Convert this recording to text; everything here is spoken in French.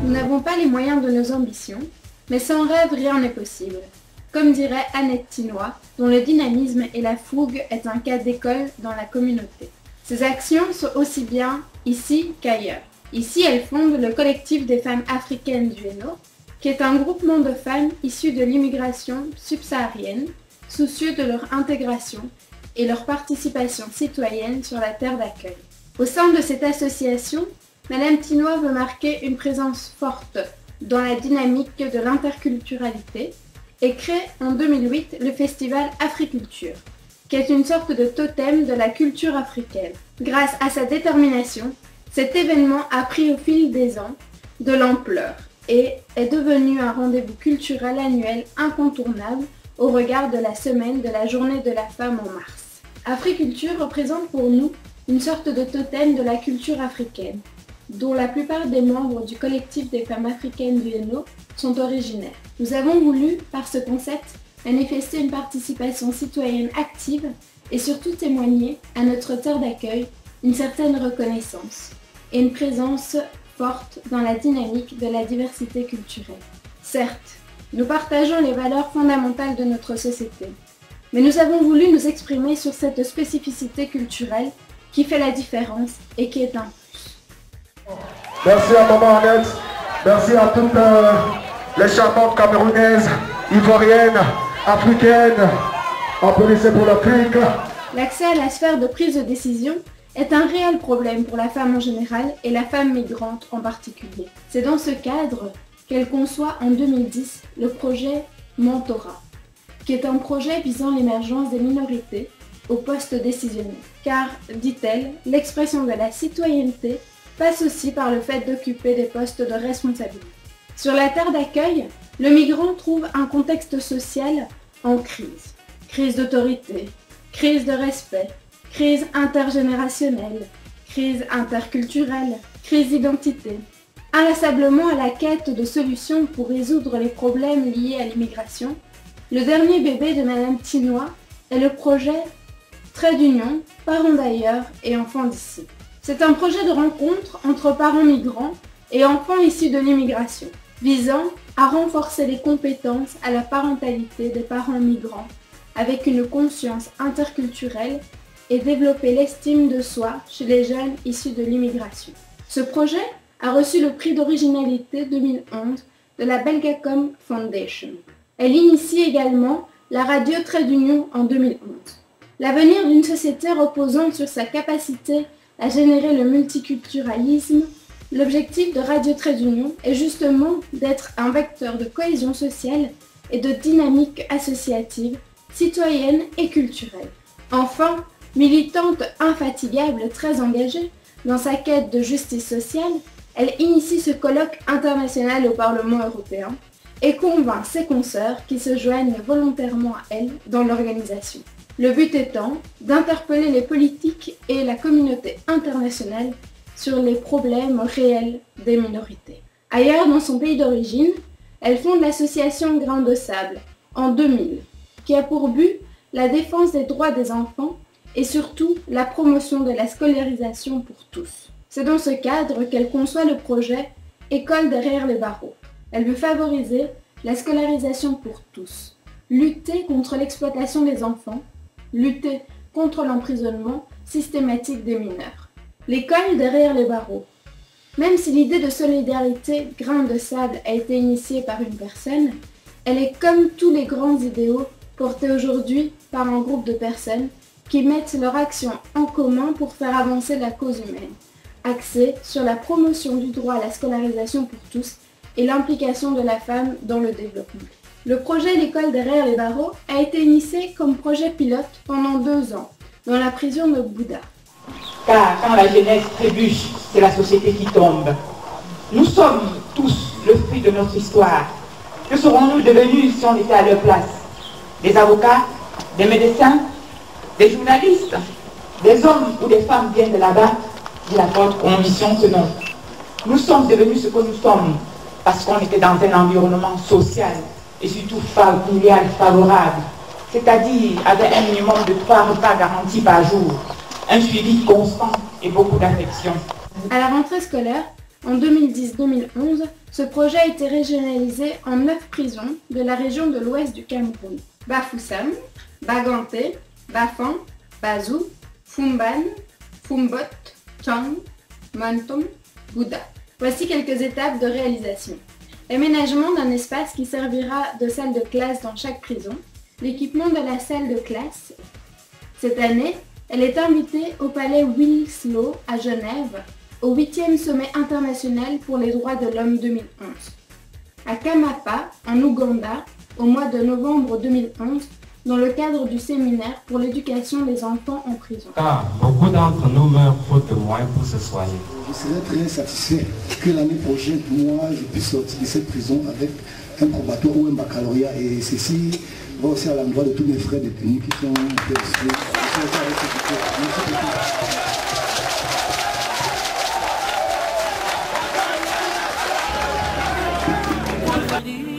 Nous n'avons pas les moyens de nos ambitions, mais sans rêve, rien n'est possible. Comme dirait Annette Tinois, dont le dynamisme et la fougue est un cas d'école dans la communauté. Ces actions sont aussi bien ici qu'ailleurs. Ici, elles fondent le collectif des femmes africaines du Hainaut, qui est un groupement de femmes issues de l'immigration subsaharienne, soucieux de leur intégration et leur participation citoyenne sur la terre d'accueil. Au sein de cette association, Madame Tinois veut marquer une présence forte dans la dynamique de l'interculturalité et crée en 2008 le festival Africulture, qui est une sorte de totem de la culture africaine. Grâce à sa détermination, cet événement a pris au fil des ans de l'ampleur et est devenu un rendez-vous culturel annuel incontournable au regard de la semaine de la Journée de la femme en mars. Africulture représente pour nous une sorte de totem de la culture africaine, dont la plupart des membres du collectif des femmes africaines du Hainaut sont originaires. Nous avons voulu, par ce concept, manifester une participation citoyenne active et surtout témoigner à notre terre d'accueil une certaine reconnaissance et une présence forte dans la dynamique de la diversité culturelle. Certes, nous partageons les valeurs fondamentales de notre société, mais nous avons voulu nous exprimer sur cette spécificité culturelle qui fait la différence et qui est un plus. Merci à maman Annette, merci à toutes les charmantes camerounaises, ivoiriennes, africaines. Applaudissez pour l'Afrique. L'accès à la sphère de prise de décision est un réel problème pour la femme en général et la femme migrante en particulier. C'est dans ce cadre qu'elle conçoit en 2010 le projet Mentorat, qui est un projet visant l'émergence des minorités au poste décisionnel. Car, dit-elle, l'expression de la citoyenneté passe aussi par le fait d'occuper des postes de responsabilité. Sur la terre d'accueil, le migrant trouve un contexte social en crise. Crise d'autorité, crise de respect, crise intergénérationnelle, crise interculturelle, crise d'identité. Inlassablement à la quête de solutions pour résoudre les problèmes liés à l'immigration, le dernier bébé de Madame Tinois est le projet Trait d'Union, parents d'ailleurs et enfants d'ici. C'est un projet de rencontre entre parents migrants et enfants issus de l'immigration, visant à renforcer les compétences à la parentalité des parents migrants avec une conscience interculturelle et développer l'estime de soi chez les jeunes issus de l'immigration. Ce projet a reçu le prix d'originalité 2011 de la Belgacom Foundation. Elle initie également la radio Trait d'Union en 2011. L'avenir d'une société reposant sur sa capacité à générer le multiculturalisme, l'objectif de Radio Trait d'Union est justement d'être un vecteur de cohésion sociale et de dynamique associative, citoyenne et culturelle. Enfin, militante infatigable, très engagée dans sa quête de justice sociale, elle initie ce colloque international au Parlement européen et convainc ses consoeurs qui se joignent volontairement à elle dans l'organisation. Le but étant d'interpeller les politiques et la communauté internationale sur les problèmes réels des minorités. Ailleurs dans son pays d'origine, elle fonde l'association Grain de Sable en 2000, qui a pour but la défense des droits des enfants et surtout la promotion de la scolarisation pour tous. C'est dans ce cadre qu'elle conçoit le projet École derrière les barreaux. Elle veut favoriser la scolarisation pour tous, lutter contre l'exploitation des enfants, lutter contre l'emprisonnement systématique des mineurs. L'école derrière les barreaux. Même si l'idée de solidarité Grain de Sable a été initiée par une personne, elle est comme tous les grands idéaux portés aujourd'hui par un groupe de personnes qui mettent leur action en commun pour faire avancer la cause humaine, axée sur la promotion du droit à la scolarisation pour tous et l'implication de la femme dans le développement. Le projet L'école derrière les barreaux a été initié comme projet pilote pendant 2 ans dans la prison de Bouddha. Car quand la jeunesse trébuche, c'est la société qui tombe. Nous sommes tous le fruit de notre histoire. Que serons-nous devenus si on était à leur place? Des avocats, des médecins, des journalistes, des hommes ou des femmes viennent de là-bas, dit l'apôtre Condition ce nom. Nous sommes devenus ce que nous sommes parce qu'on était dans un environnement social et surtout familial favorable, c'est-à-dire avec un minimum de 3 repas garantis par jour, un suivi constant et beaucoup d'affection. À la rentrée scolaire, en 2010-2011, Ce projet a été régionalisé en 9 prisons de la région de l'ouest du Cameroun. Bafoussam, Baganté, Bafang, Bazou, Fumban, Fumbot, Tchang, Mantom, Bouddha. Voici quelques étapes de réalisation. L'aménagement d'un espace qui servira de salle de classe dans chaque prison, l'équipement de la salle de classe. Cette année, elle est invitée au palais Wilslow à Genève, au 8e sommet international pour les droits de l'homme 2011. À Kamapa, en Ouganda, au mois de novembre 2011, dans le cadre du séminaire pour l'éducation des enfants en prison. Car beaucoup d'entre nous meurent faute de moyens pour se soigner. Je serais très satisfait que l'année prochaine, moi, je puisse sortir de cette prison avec un probatoire ou un baccalauréat. Et ceci va aussi à l'endroit de tous mes frères détenus qui sont blessés. Merci beaucoup.